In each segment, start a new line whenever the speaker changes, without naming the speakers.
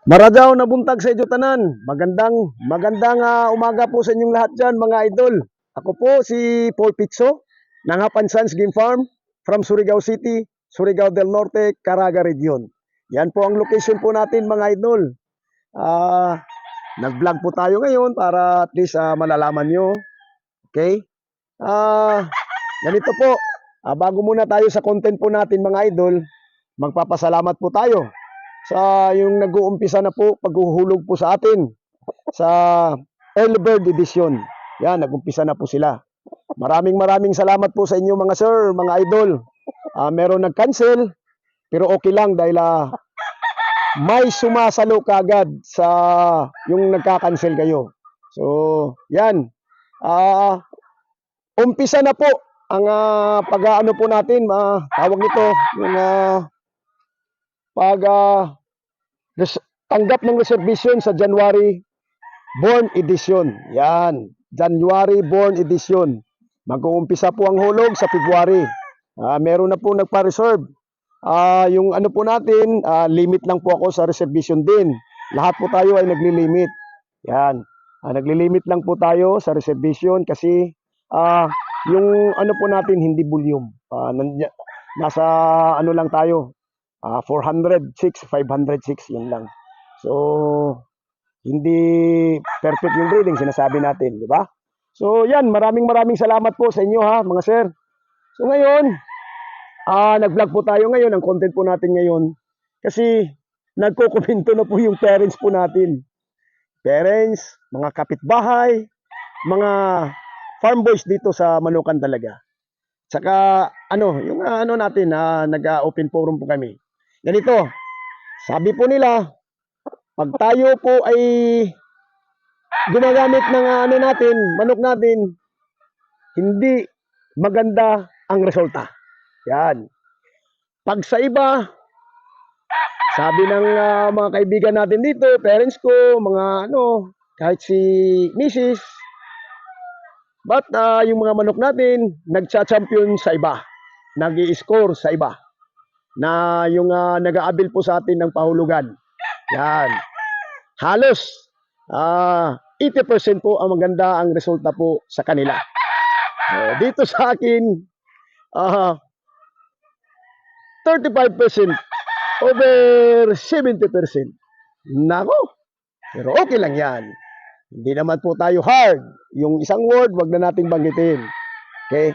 Maradyaw na buntag sa inyo tanan. Magandang umaga po sa inyong lahat dyan, mga idol. Ako po si Paul Pitso ng Hapan Sons Game Farm from Surigao City, Surigao del Norte, Caraga Region. Yan po ang location po natin, mga idol. Nag-vlog po tayo ngayon para at least malalaman nyo. Okay? Ganito po. Bago muna tayo sa content po natin, mga idol, magpapasalamat po tayo sa yung nag-uumpisa na po paghuhulog po sa atin sa Early Bird Edition. Yan, nag-umpisa na po sila. Maraming salamat po sa inyo, mga sir, mga idol. Meron nag-cancel, pero okay lang dahil may sumasalo kagad sa yung nagka-cancel kayo. So, yan. Umpisa na po ang pag-aano po natin, tawag nito, yung tanggap ng reservation sa January Born Edition. Yan, January Born Edition. Mag-uumpisa po ang hulog sa February. Meron na po nagpa-reserve. Yung ano po natin, limit lang po ako sa reservation din. Lahat po tayo ay nagli-limit. Yan. Nagli-limit lang po tayo sa reservation kasi yung ano po natin hindi volume. Nasa ano lang tayo. 406, 506 yun lang. So, hindi perfect yung breeding sinasabi natin, di ba? So, yan, maraming salamat po sa inyo ha, mga sir. So, ngayon, nag-vlog po tayo ngayon, ang content po natin ngayon, kasi nagko-komento na po yung parents po natin. Parents, mga kapitbahay, mga farm boys dito sa Manukan talaga. Saka, yung ano natin, nag-open forum po kami. Ganito, sabi po nila, pag tayo po ay gumagamit ng natin, manok natin, hindi maganda ang resulta. Yan. Pag sa iba, sabi ng mga kaibigan natin dito, parents ko, mga kahit si Mrs. But yung mga manok natin, nagcha-champion sa iba. Nag-i-score sa iba. Na yung nag-aabil po sa atin ng pahulugan. Yan. Halos 80% po ang maganda ang resulta po sa kanila. Dito sa akin, 35% over 70%. Nako, pero okay lang yan. Hindi naman po tayo hard. Yung isang word, wag na nating banggitin. Okay?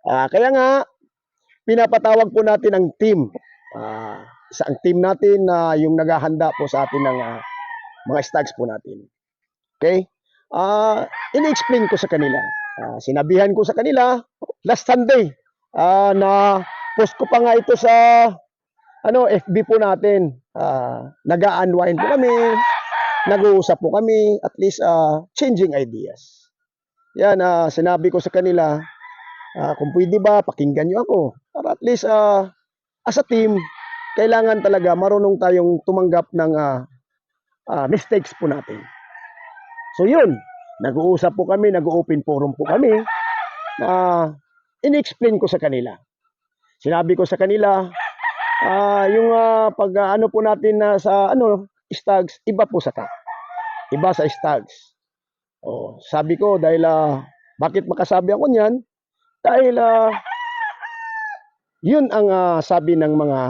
Kaya nga, pinapatawag po natin ang team. Isang team natin na yung naghahanda po sa atin ng mga stags po natin. Okay? In-explain ko sa kanila. Sinabihan ko sa kanila last Sunday na post ko pa nga ito sa FB po natin. Nag-a-unwind po kami, nag-uusap po kami, at least changing ideas. Yan, sinabi ko sa kanila, kung pwede ba, pakinggan nyo ako. Para at least, as a team, kailangan talaga marunong tayong tumanggap ng mistakes po natin. So yun, nag-uusap po kami, nag-open forum po kami. In-explain ko sa kanila. Sinabi ko sa kanila, yung pag po natin sa stags, iba po sa iba sa stags. Sabi ko dahil bakit makasabi ako niyan? Dahil yun ang sabi ng mga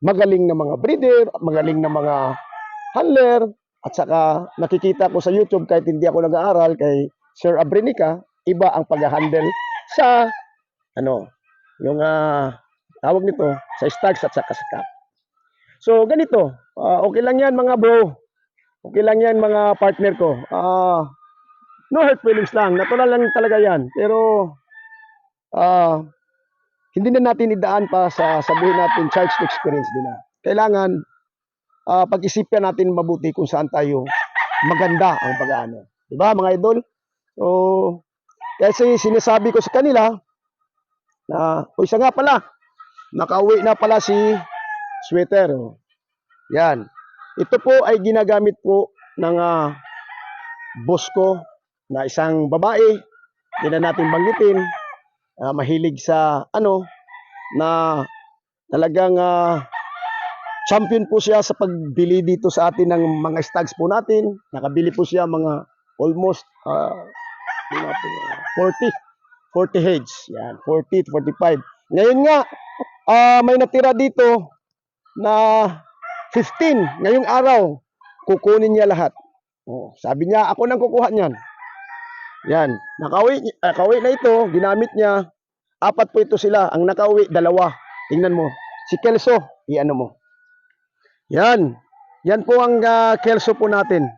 magaling na mga breeder, magaling na mga handler, at saka nakikita ko sa YouTube kahit hindi ako nag-aaral kay Sir Abrinica, iba ang pag-handle sa yung tawag nito sa stags at saka sa cap. So ganito, okay lang yan mga bro. Okay lang yan mga partner ko. No hurt feelings lang. Natural lang talaga yan. Pero hindi na natin idaan pa sa sabihin natin charge experience din na. Kailangan pag-isipan natin mabuti kung saan tayo maganda ang pag-aano. Diba mga idol? So, kasi sinasabi ko sa kanila na, isa nga pala, nakauwi na pala si Sweater. Yan. Ito po ay ginagamit po ng boss ko na isang babae. Hindi na natin banggitin. Mahilig sa na talagang champion po siya sa pagbili dito sa atin ng mga stags po natin. Nakabili po siya mga almost 40 heads. Yan, 40 to 45. Ngayon nga, may natira dito na 15. Ngayong araw, kukunin niya lahat. Oh, sabi niya, ako nang kukuha niyan. Yan, nakauwi na ito, ginamit niya. 4 po ito sila. Ang nakauwi, 2. Tingnan mo. Si Kelso, iano mo. Yan. Yan po ang Kelso po natin.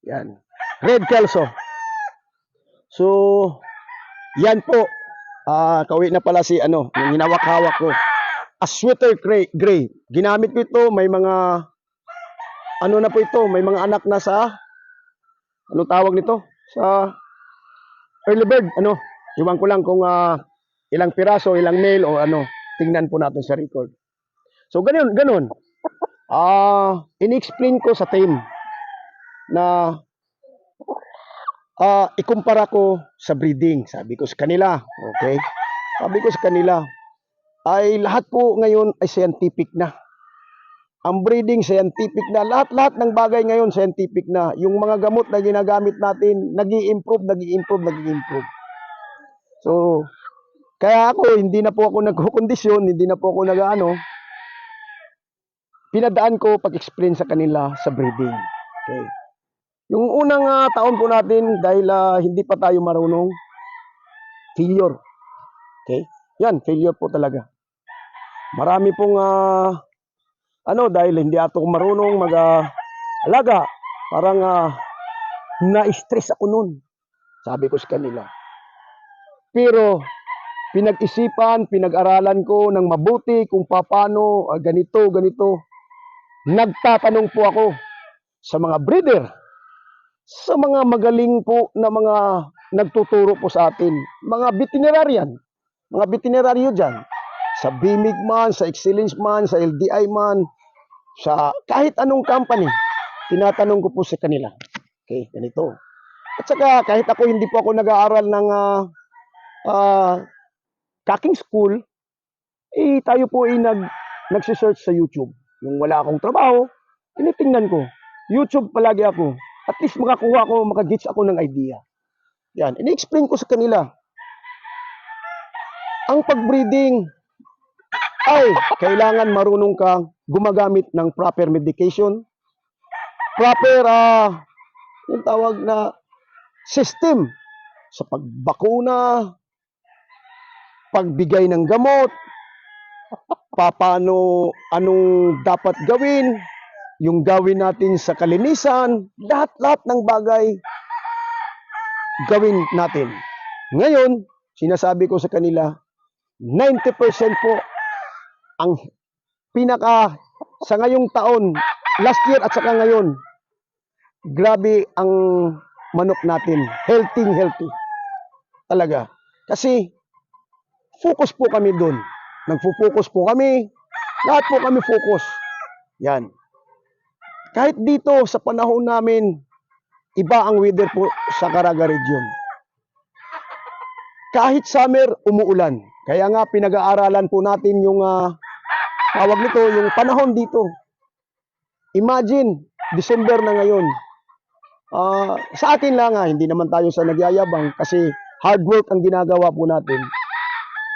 Yan. Red Kelso. So, yan po. Kauwi na pala si yung hinawak-hawak ko. A sweater gray. Ginamit ko ito. May mga, na po ito. May mga anak na sa, ano tawag nito? Sa early bird. Iwan ko lang kung ilang piraso, ilang male o tingnan po natin sa record. So, ganun. In-explain ko sa team na ikumpara ko sa breeding. Sabi ko sa kanila, okay? Sabi ko sa kanila, ay lahat po ngayon ay scientific na. Ang breeding, scientific na. Lahat ng bagay ngayon, scientific na. Yung mga gamot na ginagamit natin, nag-i-improve. So, kaya ako, hindi na po ako nagkukondisyon, hindi na po ako pinadaan ko pag-explain sa kanila sa breeding. Okay. Yung unang taon po natin, dahil hindi pa tayo marunong, failure. Okay? Yan, failure po talaga. Marami pong, dahil hindi ako marunong mag-alaga, parang na-stress ako nun. Sabi ko sa kanila. Pero, pinag-isipan, pinag-aralan ko ng mabuti kung paano, ganito. Nagtatanong po ako sa mga breeder, sa mga magaling po na mga nagtuturo po sa atin, mga veterinarian dyan, sa BIMIG man, sa Excellence man, sa LDI man, sa kahit anong company, tinatanong ko po sa kanila. Okay, ganito. At saka kahit ako hindi po ako nag-aaral ng cooking school, tayo po ay nagsisearch sa YouTube. Yung wala akong trabaho, tinitingnan ko. YouTube palagi ako. At least makagets ako ng idea. Yan, ini-explain ko sa kanila. Ang pag-breeding ay kailangan marunong kang gumagamit ng proper medication, proper, yung tawag na system sa pagbakuna, pagbigay ng gamot, anong dapat gawin, yung gawin natin sa kalinisan, lahat ng bagay gawin natin. Ngayon, sinasabi ko sa kanila, 90% po ang sa ngayong taon, last year at saka ngayon, grabe ang manok natin. Healthy. Talaga. Kasi, focus po kami doon. Nagpo-focus po kami. Lahat po kami focus. Yan. Kahit dito sa panahon namin, iba ang weather po sa Caraga region. Kahit summer, umuulan. Kaya nga pinag-aaralan po natin yung tawag nito, yung panahon dito. Imagine, December na ngayon. Sa atin lang hindi naman tayo sa nagyayabang kasi hard work ang ginagawa po natin.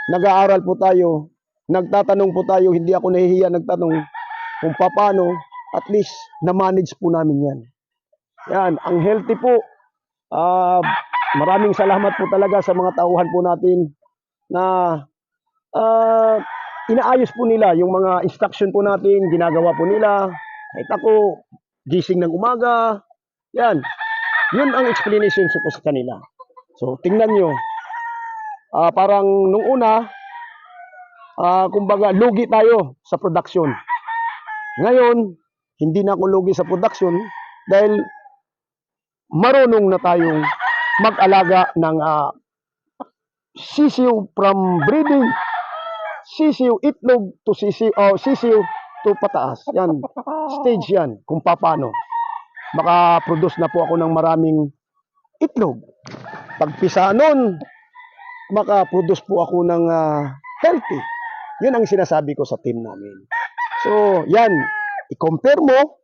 Nag-aaral po tayo, nagtatanong po tayo, hindi ako nahihiya nagtanong kung paano, at least na-manage po namin yan. Yan, ang healthy po. Maraming salamat po talaga sa mga tauhan po natin na inaayos po nila yung mga instruction po natin, ginagawa po nila. Kahit ako, gising ng umaga, yan. Yun ang explanation ko sa kanila. So, tingnan nyo. Parang nung una, kumbaga, lugi tayo sa production. Ngayon, hindi na ako lugi sa production dahil marunong na tayong mag-alaga ng sisiw from breeding, sisiw itlog to sisiw to pataas. Yan, stage yan kung paano. Maka-produce na po ako ng maraming itlog. Pagpisa nun, maka-produce po ako ng healthy. Yun ang sinasabi ko sa team namin. So, yan. I-compare mo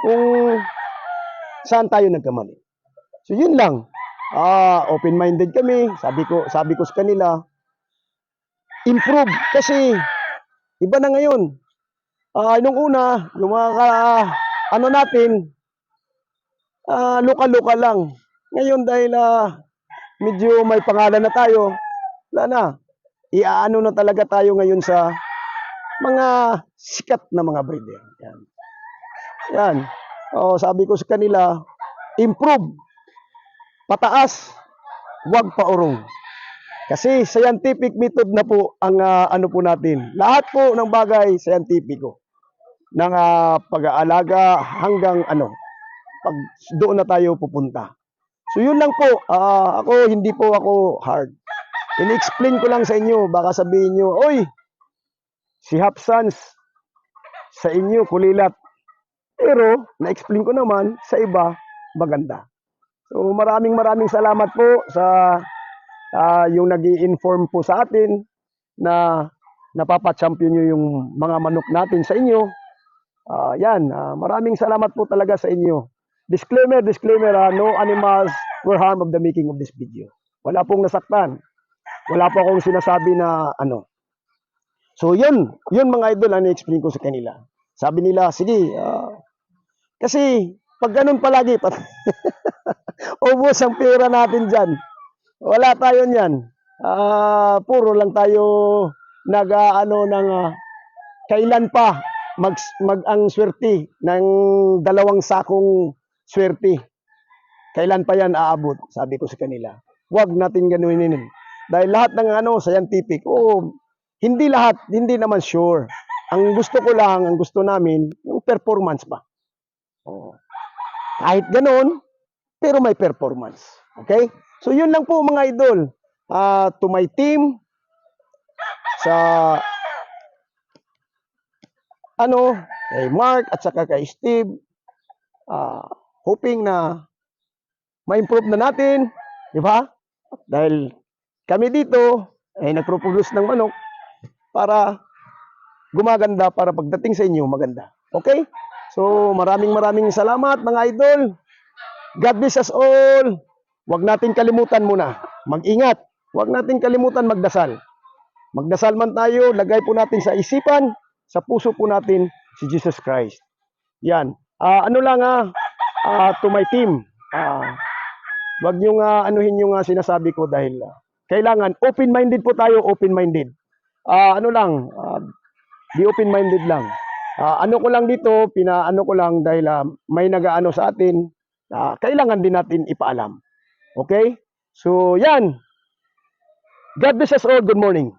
kung saan tayo nagkamali. So, yun lang. Open-minded kami. Sabi ko sa kanila, improve. Kasi, iba na ngayon. Nung una, yung mga ano natin, luka-luka lang. Ngayon dahil medyo may pangalan na tayo, wala na. Iaano na talaga tayo ngayon sa mga sikat na mga breeder. Yan. Yan. Sabi ko sa kanila, improve, pataas, wag paurong. Kasi scientific method na po ang ano po natin. Lahat po ng bagay scientifico. Ng pag-aalaga hanggang pag doon na tayo pupunta. So yun lang po, hindi po ako hard. In-explain ko lang sa inyo, baka sabihin nyo, oy, si Hapsans, sa inyo kulilat. Pero, na-explain ko naman, sa iba, maganda. So maraming salamat po sa yung nag-i-inform po sa atin na napapa-champion nyo yung mga manok natin sa inyo. Maraming salamat po talaga sa inyo. Disclaimer, no animals were harmed of the making of this video. Wala pong nasaktan. Wala po akong sinasabi na ano. So yun mga idol, explain ko sa kanila. Sabi nila, sige, kasi pag ganun palagi, ubos ang pera natin dyan. Wala tayo niyan. Puro lang tayo ng kailan pa ang swerte ng 2 sakong swerte. Kailan pa yan aabot? Sabi ko sa kanila. Huwag natin ganunin. Dahil lahat ng scientific, hindi lahat, hindi naman sure. Ang gusto namin, yung performance ba. Kahit ganun, pero may performance. Okay? So yun lang po mga idol. To my team, sa kay Mark at saka kay Steve, hoping na ma-improve na natin, di ba? Dahil kami dito ay nagproproduce ng manok para gumaganda, para pagdating sa inyo maganda. Okay? So maraming salamat mga idol. God bless us all. Huwag natin kalimutan muna. Mag-ingat. Huwag natin kalimutan magdasal. Magdasal man tayo, lagay po natin sa isipan, sa puso po natin si Jesus Christ. Yan. To my team. Wag nyo anuhin yung sinasabi ko dahil kailangan open-minded po tayo, open-minded. Be open-minded lang. Ko lang dito, pinaano ko lang dahil may nagaano sa atin, kailangan din natin ipaalam. Okay? So, yan. God bless us all. Good morning.